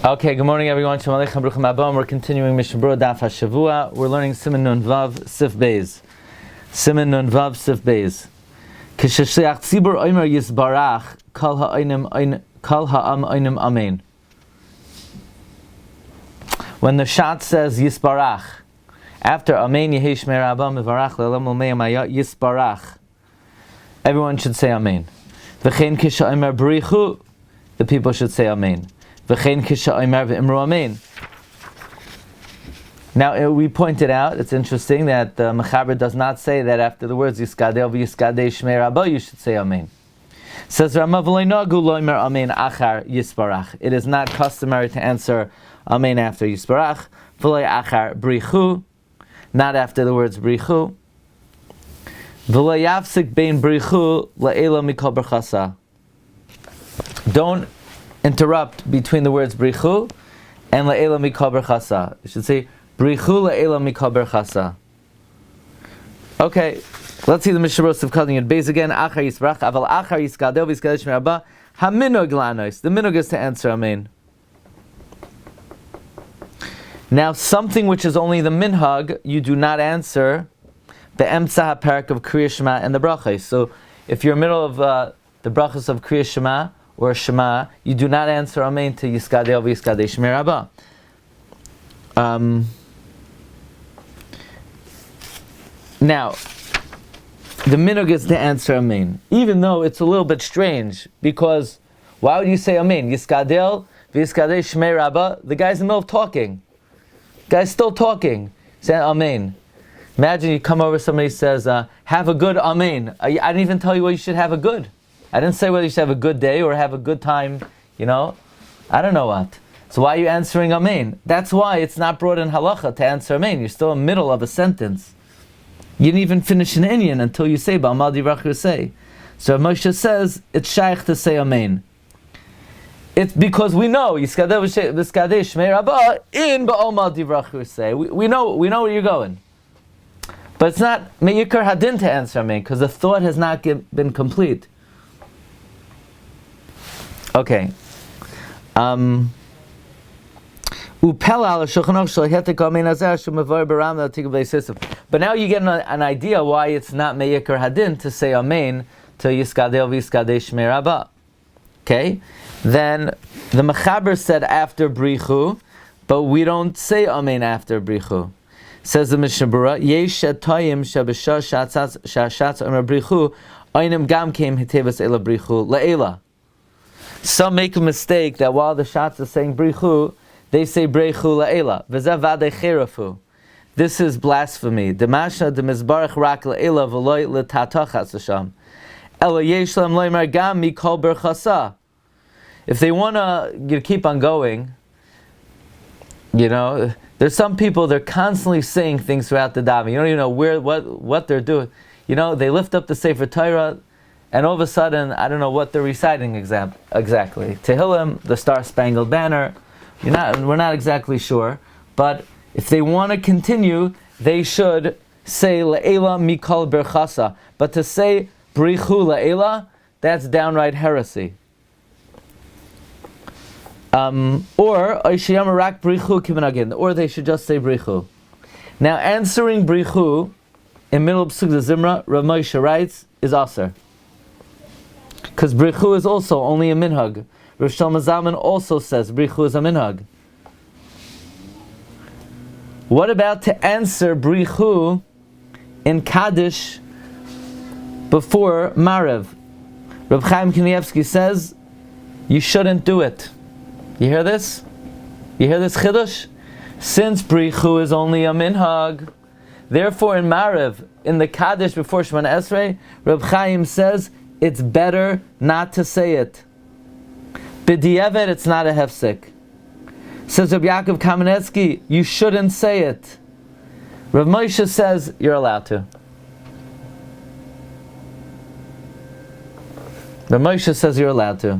Okay, good morning everyone. Shalom Aleichem, Bruchim Abom. We're continuing Mishna Berura Daf Hashavua. We're learning Siman Nun Vav Sif Beis. Siman Nun Vav Sif Beis. K'sheshliach tzibur omer yisbarach kol ha'am oinim amen. When the shot says yisbarach, after amen yehi shmei rabba mevarach le'olam u'mei yisbarach, everyone should say amen. V'chein kisha omer b'richu, the people should say amen. Now we pointed out, it's interesting that the Mechaber does not say that after the words Yiskadei v'Yiskadei Shmei Rabba you should say Amen. Says Rama v'lo nagu lo imer Amen achar Yisbarach. It is not customary to answer Amen after Yisbarach. V'lo achar brichu, not after the words brichu. V'lo yafsik bein brichu la'ela mikol berchasa. Don't interrupt between the words brichu and la'ela mikol berchasa. You should say brichu la'ela mikol berchasa. Okay, let's see the Mishna Berura of Kaddish Beis again. Achar yisbarach, aval achar yiskadeu v'yiskadei shmei Rabba haminog la'anos. The minog is to answer amen. Now, something which is only the minhag, you do not answer be'emtza haparak of Kriya Shema and the brachos. So, if you're in the middle of the brachos of Kriya Shema or Shema, you do not answer Amen to Yiskadei v'Yiskadei Shmei Rabba. Now, the minhag is to answer Amen, even though it's a little bit strange, because why would you say Amen? Yiskadei v'Yiskadei Shmei Rabba, the guy's in the middle of talking. The guy's still talking. Say Amen. Imagine you come over, somebody says, have a good Amen. I didn't even tell you what you should have a good. I didn't say whether you should have a good day or have a good time, I don't know what. So why are you answering Amen? That's why it's not brought in halacha to answer Amen. You're still in the middle of a sentence. You didn't even finish an inyan until you say Ba'amal Divrach Yosei. So Moshe says it's shaykh to say Amen. It's because we know Yiskadei v'Yiskadei Shmei Rabba in Ba'amal Divrach Yosei. We know where you're going. But it's not Me'ikar Hadin to answer Amen because the thought has not been complete. Okay. But now you get an idea why it's not Me'ikar Hadin to say Amen to Yiskadei v'Yiskadei Shmei Rabba. Okay? Then the Mechaber said after Brichu, but we don't say Amen after Brichu. Says the Mishna Berura, Yesh etayim shebeshah sha'ashatz omer Brichu, oinim gam keim hitevas ela Brichu la'ela. Some make a mistake that while the shots are saying brichu, they say brechu la'ela. V'zeh vadei cherafu. This is blasphemy. Demashna demizbarach rak la'ela v'loi l'tatach hasasham. Ela yesh lam loimer gam mikol berchasa. If they want to keep on going, there's some people, they're constantly saying things throughout the daven. You don't even know what they're doing. They lift up the Sefer Torah, and all of a sudden, I don't know what they're reciting exactly. Tehillim, the Star Spangled Banner, we're not exactly sure. But if they want to continue, they should say La'ela Mikol Berchasa. But to say Brichu La'ela, that's downright heresy. Or they should just say Brichu. Now, answering Brichu in middle of Psuk Zimra, Rav Moshe writes, is Aser. Because Brichu is also only a minhag. Rav Shlomo Zalman also says Brichu is a minhag. What about to answer Brichu in Kaddish before Marev? Reb Chaim Kanievsky says you shouldn't do it. You hear this? You hear this chiddush? Since Brichu is only a minhag, therefore in Marev, in the Kaddish before Shemana Esrei, Reb Chaim says it's better not to say it. B'di'evet, it's not a hefsek. Says Rabbi Yaakov Kamenetsky, you shouldn't say it. Rav Moshe says you're allowed to. Rav Moshe says you're allowed to.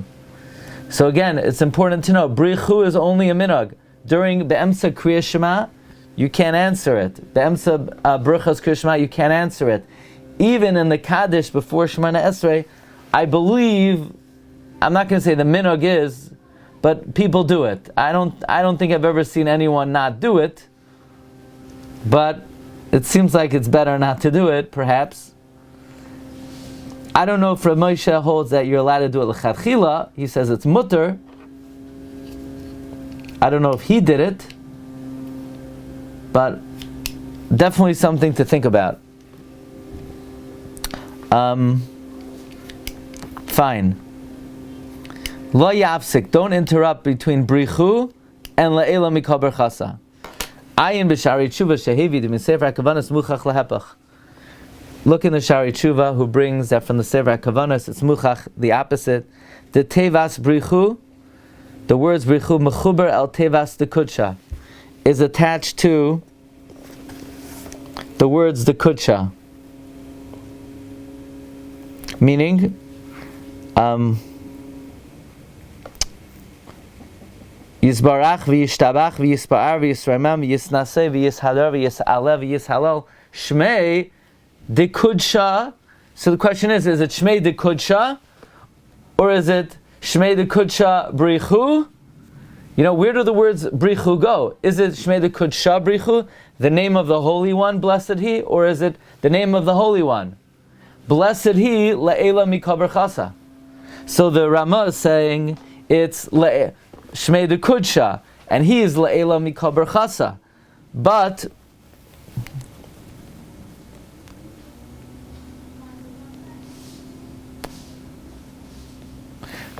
So again, it's important to know, Brichu is only a minhag. During Be'emsa Kriya Shema, you can't answer it. Be'emsa Bruchas Kriya Shema, you can't answer it. Even in the Kaddish before Shemana Esrei, I believe, I'm not going to say the minhag is, but people do it. I don't think I've ever seen anyone not do it, but it seems like it's better not to do it, perhaps. I don't know if Rav Moshe holds that you're allowed to do it l'chadchila. He says it's mutter. I don't know if he did it, but definitely something to think about. Fine. Lo yafsik, don't interrupt between brichu and la'ela mikol berchasa. Ayin b'shari tshuva shehevi de Sefer HaKavanos muchach lehepach. Look in the Shari Tshuva who brings that from the Sefer HaKavanos, it's muchach, the opposite. The tevas brichu, the words brichu mechuber el tevas de kudsha, is attached to the words de kudsha. Meaning, Yisbarach v'yishtabach v'yispa'ar v'yisramam v'yisnaseh v'yishadar v'yis'aleh v'yishalal Shmei de Kudsha. So the question is it Shmei de Kudsha or is it Shmei de Kudsha Brichu? You know, where do the words Brichu go? Is it Shmei de Kudsha Brichu, the name of the Holy One, blessed He, or is it the name of the Holy One? Blessed He la'ela mikol berchasa. So the Ramah is saying it's Shmei de Kudsha, and he is la'ela mikol berchasa. But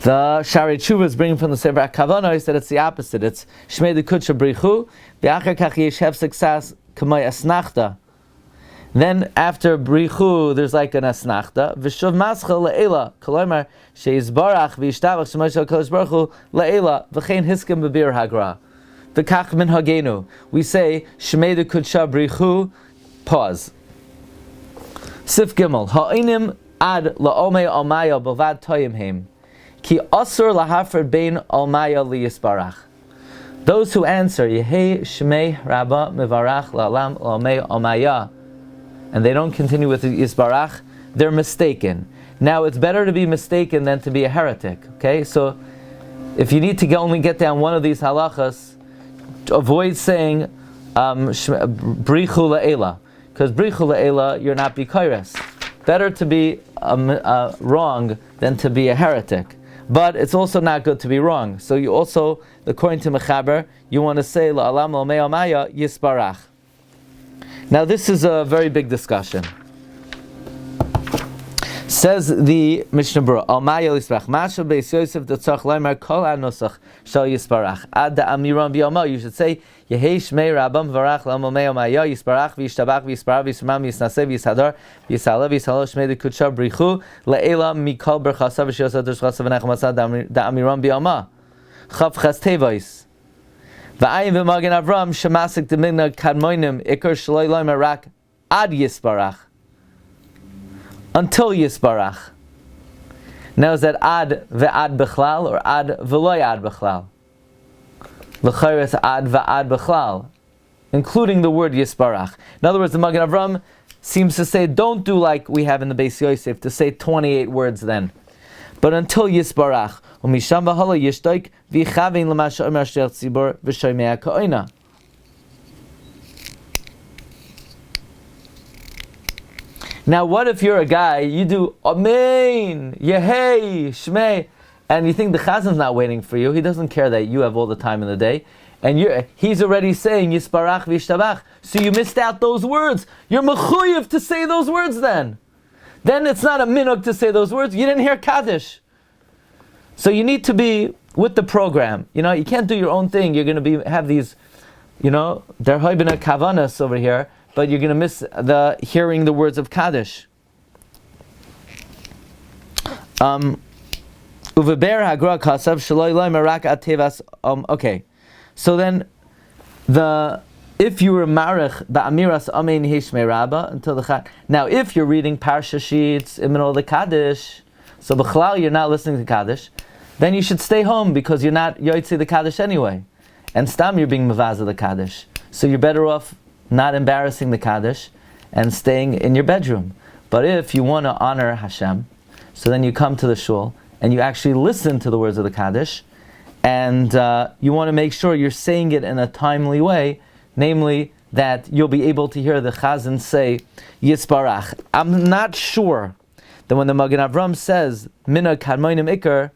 the Shari Tshuva is bringing from the Sefer HaKavanos, he said it's the opposite. It's Shmei de Kudsha Brichu, v'achar kach yesh hefsek sas k'may asnachta. Then after brichu, there's like an asnachta. V'shuv maschel le'ela. Kolomer she'izbarach v'yishtabach shemosh HaKadosh Baruch Hu le'ela v'chein hiskim b'bir hagra. V'kach min hagenu. We say Shmei de Kudsha brichu. Pause. Sif Gimel. Ha'inim ad la'omei almaya b'vad toyim heim. Ki asur lahafer bein almaya liyisbarach. Those who answer Yehei Shmei Rabba Mivarach La'alam La'omei Almaya, and they don't continue with the Yisbarach, they're mistaken. Now, it's better to be mistaken than to be a heretic. Okay, so if you need to only get down one of these halachas, avoid saying Brichu La'ela, because Brichu La'ela, you're not bikaires. Better to be wrong than to be a heretic. But it's also not good to be wrong. So you also, according to Mechaber, you want to say La'alam La'omei Almaya Yisbarach. Now this is a very big discussion. Says the Mishna Berura, Almaya Yisbarach, Masha Beis Yosef Detzach Leimer Kol HaNosach Shal Yisbarach. Ad Amiram B'Yama, you should say Yehei Shmei Rabbam Varach La'omei Almaya Yisbarach V'Yishtabach V'Yispar V'Yismam V'Yisnaseh V'Yishadar V'Yisalev V'Yishalo Shmei de Kudsha Brichu Le'ela Mikol Berchasa V'Shiyosah Dershchasa V'Nechmasa Da Amiram B'Yama Chav Ches Tevois V'ayin V'Magen Avram Shemasik D'Migna Kadmoinim Ikar Shaloi Loimer Rak Ad Yisbarach, until Yisbarach. Now is that ad ve'ad bechlal or ad v'loy ad bechlal? L'chayres ad ve'ad bechlal, including the word Yisbarach. In other words, the Magen Avram seems to say, don't do like we have in the Beis Yosef, to say 28 words then. But until Yisbarach. Umisham v'hala yishtoik v'chavin l'masha omer shel tzibor v'shoymea ka'oina. Now, what if you're a guy, you do Amen, Yehei, Shmei, and you think the Chazan's not waiting for you. He doesn't care that you have all the time in the day. And he's already saying Yisbarach v'Yishtabach. So you missed out those words. You're mechuyev to say those words then. Then it's not a minhag to say those words. You didn't hear Kaddish. So you need to be with the program. You know, you can't do your own thing. You're going to have these, you know, der hoibina kavanas over here, but you're going to miss the hearing the words of Kaddish. Okay, so then if you were marich the amiras amein hishmei rabba until the chat. Now, if you're reading parsha sheets in the middle of the Kaddish, so b'chlal you're not listening to Kaddish, then you should stay home because you're not yotzei the Kaddish anyway, and stam you're being mavaz of the Kaddish. So you're better off not embarrassing the Kaddish and staying in your bedroom. But if you want to honor Hashem, so then you come to the shul and you actually listen to the words of the Kaddish, and you want to make sure you're saying it in a timely way, namely that you'll be able to hear the Chazan say Yisbarach. I'm not sure that when the Magen Avram says Mina Kadmoinim Ikar,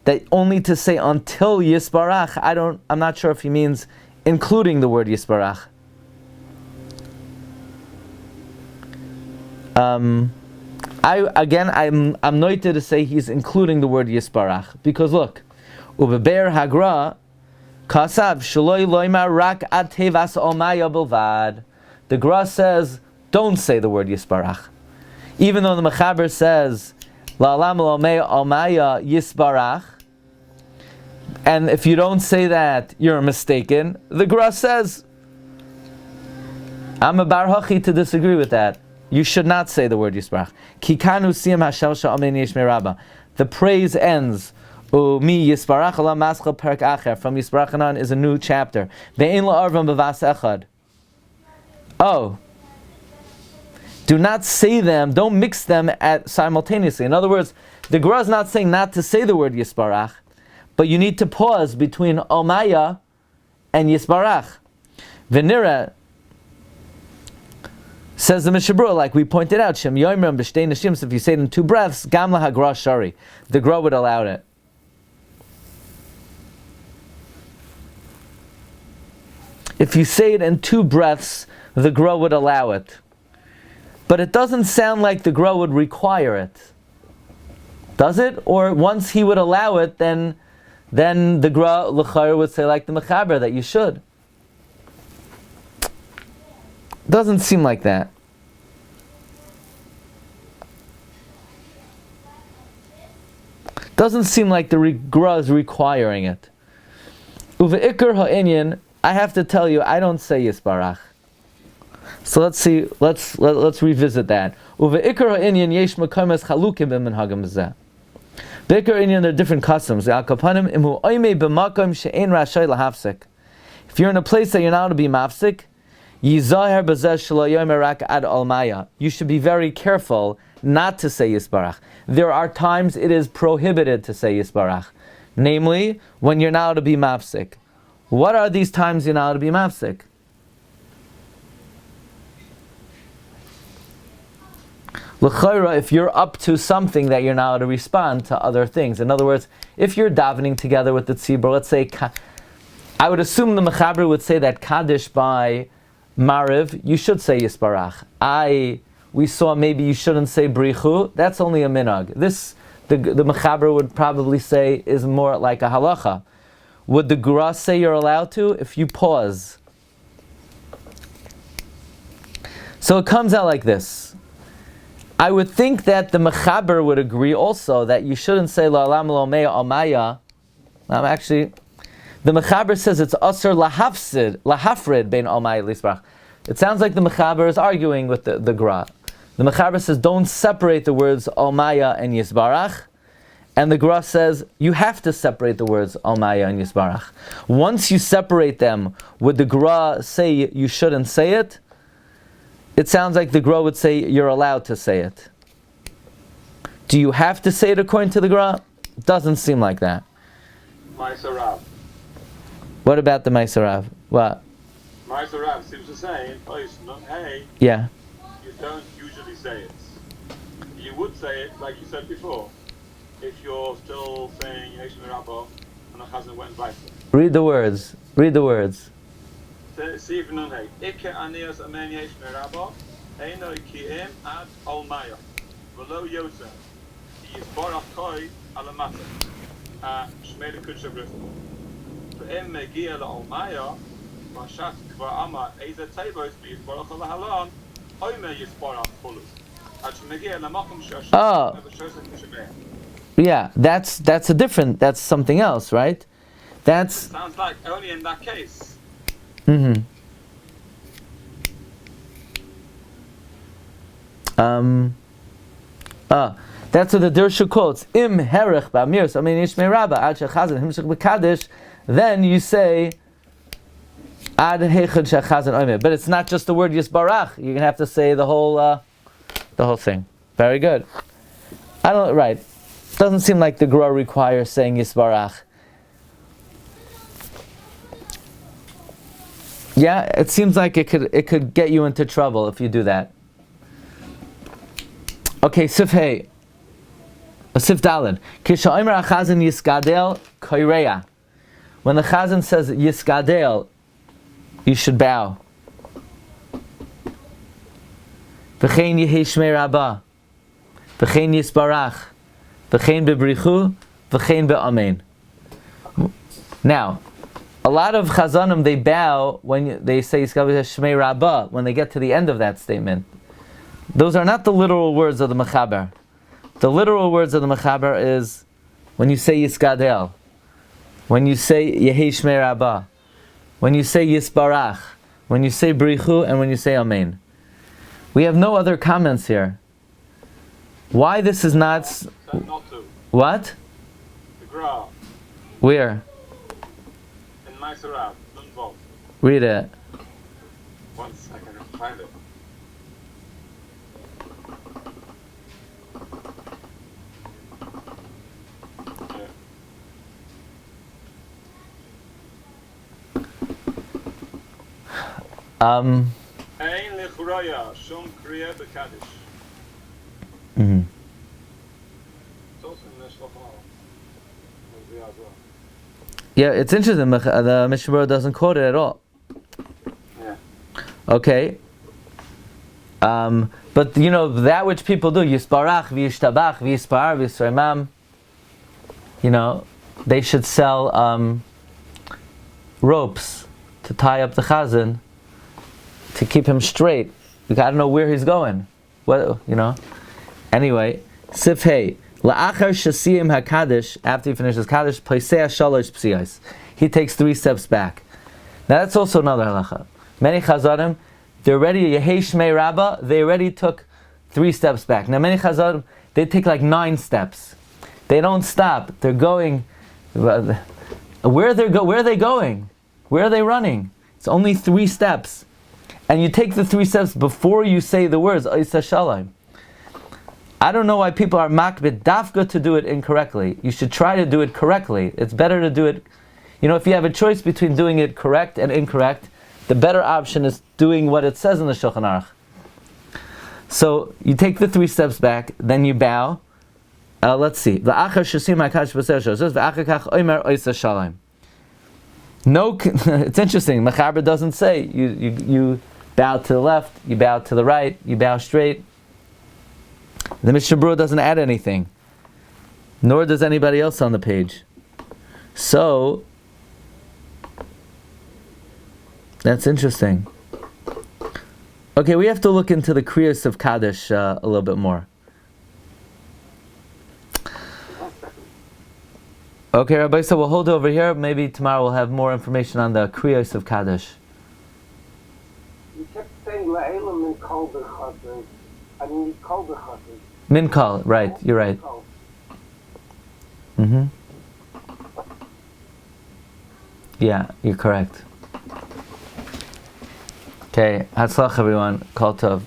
that only to say until Yisbarach, I'm not sure if he means including the word Yisbarach. I'm noited to say he's including the word Yisbarach, because look, Ubeber Hagra Kasav Shaloi Loimar Rak Ad Tevas Omaya Bilvad. The Gra says, don't say the word Yisbarach. Even though the Mechaber says La'alam Lomei Omaya Yisbarach, and if you don't say that, you're mistaken, the Gra says, I'm a bar hachi to disagree with that. You should not say the word Yisbarach. Kikanu siyam hashel sha'amen yesh meraba. The praise ends. Mi Yisbarach ala maschal perek acher. From Yisbarach on is a new chapter. Ve'en la'arvam b'vas echad. Oh. Do not say them, don't mix them simultaneously. In other words, the Gra is not saying not to say the word Yisbarach, but you need to pause between Omaya and Yisbarach. Venira, says the Mishna Berura, like we pointed out, Shem Yoimrim B'shtei Nashim, if you say it in two breaths, Gamla HaGra Shari, the Gra would allow it. If you say it in two breaths, the Gra would allow it. But it doesn't sound like the Gra would require it. Does it? Or once he would allow it, then the Gra L'chayr would say like the Mechaber that you should. Doesn't seem like that. Doesn't seem like the Gra is requiring it. Uve'ikar ha'inyan, I have to tell you, I don't say Yisbarach. So let's see, let's revisit that. Uve'ikar ha'inyan yesh mekames chalukim b'minhagim b'zeh. Be'ikar ha'inyan, there are different customs. Al kapanim imu oimei b'makom she'en rashay lahafsik. If you're in a place that you're not to be mafsik, you should be very careful not to say Yisbarach. There are times it is prohibited to say Yisbarach, namely when you're not to be mafsik. What are these times you're not to be mafsik? L'chayra, if you're up to something that you're not to respond to other things. In other words, if you're davening together with the tzibur, let's say, I would assume the Mechaber would say that Kaddish by Mariv, you should say Yisbarach. We saw maybe you shouldn't say Brichu. That's only a minhag. This, the Mechaber would probably say, is more like a halacha. Would the Gra say you're allowed to? If you pause. So it comes out like this. I would think that the Mechaber would agree also that you shouldn't say La'alam Lomei Amaya. Actually, the Mechaber says it's Asr lahafrid bein Almai Lisbarach. It sounds like the Mechaber is arguing with the Gra. The Mechaber says don't separate the words Almaya and Yisbarach, and the Gra says you have to separate the words Almaya and Yisbarach. Once you separate them, would the Gra say you shouldn't say it? It sounds like the Gra would say you're allowed to say it. Do you have to say it according to the Gra? Doesn't seem like that. What about the Maisarav? What? Maisarav seems to say, hey, yeah. You don't usually say it. You would say it like you said before, if you're still saying Yesh Merabah and the Chazan went by. Read the words. Read the words. Siv nun hey. Ikke anias amen Yesh Merabah, eino ki'im ad olmaya. V'lo yosef. He is barach koi alamata. Shmei l'kudsha brifta. ואם מגיע לעולמיה, והשת כבר אמר איזה טייבוס ביסבורך להלן, אוימה יסבורך חולוס. עד שמגיע למקום שהשת מבשוסת משמע. Yeah, that's something else, right? It sounds like only in that case. Mm-hmm. That's what the Dirshu quotes. Im herech ba'amirs, I mean Yishmei Rabba, ad shechazan himshach b'Kaddish. Then you say ad heichad shechazan omer. But it's not just the word Yisbarach. You're gonna have to say the whole thing. Very good. Right. Doesn't seem like the Gra requires saying Yisbarach. Yeah, it seems like it could get you into trouble if you do that. Okay, Sif Hey. Sif Daled. Kisha Omer HaChazan Yiskadel Koireya. When the Chazan says Yiskadel, you should bow. V'chein Yehi Shmei Rabbah. V'chein Yisbarach. V'chein Bebrichu. V'chein Be'amen. Now, a lot of Chazanim, they bow when they say Yiskadel Shmei Rabbah, when they get to the end of that statement. Those are not the literal words of the Mechaber. The literal words of the Mechaber is when you say Yiskadel, when you say Yehi Shmei Rabbah, when you say Yisbarach, when you say Brichu, and when you say Amen. We have no other comments here. Why this is not... Not to. What? The Gra. Where? In Maisarat, Lundvol. Read it. 1 second, I'll find it. Ein lichraya shum kriya b'Kaddish. Mm-hmm. It's also in the Shulchan Aruch. Yeah, it's interesting. The Mishna Berura doesn't quote it at all. Yeah. Okay. But you know that which people do, Yisbarach, V'yishtabach, V'yispar, V'yisraimam. You know, they should sell ropes to tie up the chazan to keep him straight. You gotta know where he's going. What, you know? Anyway, Sif Hey. La'achar shasiyim ha-Kaddish, after he finishes Kaddish, Paisea shalosh psiyos. He takes 3 steps back. Now that's also another halacha. Many chazarim, they're ready, Yehei Shmei Rabbah, they already took 3 steps back. Now many chazarim, they take like 9 steps. They don't stop. They're going, where are they going? Where are they running? It's only 3 steps. And you take the 3 steps before you say the words, Oisa Shalom. I don't know why people are makbid dafka to do it incorrectly. You should try to do it correctly. It's better to do it, you know, if you have a choice between doing it correct and incorrect, the better option is doing what it says in the Shulchan Aruch. So you take the 3 steps back, then you bow. Let's see. No, it's interesting. Mechaber doesn't say you bow to the left, you bow to the right, you bow straight. The Mishna Berura doesn't add anything, nor does anybody else on the page. So that's interesting. Okay, we have to look into the kriyas of Kaddish a little bit more. Okay, Rabbi, so we'll hold it over here. Maybe tomorrow we'll have more information on the kriyas of Kaddish. You kept saying La'elam min kol b'chazan. I mean, kol b'chazan. Min kol, right, you're right. Mm-hmm. Yeah, you're correct. Okay, Hatzlach everyone. Kol tov.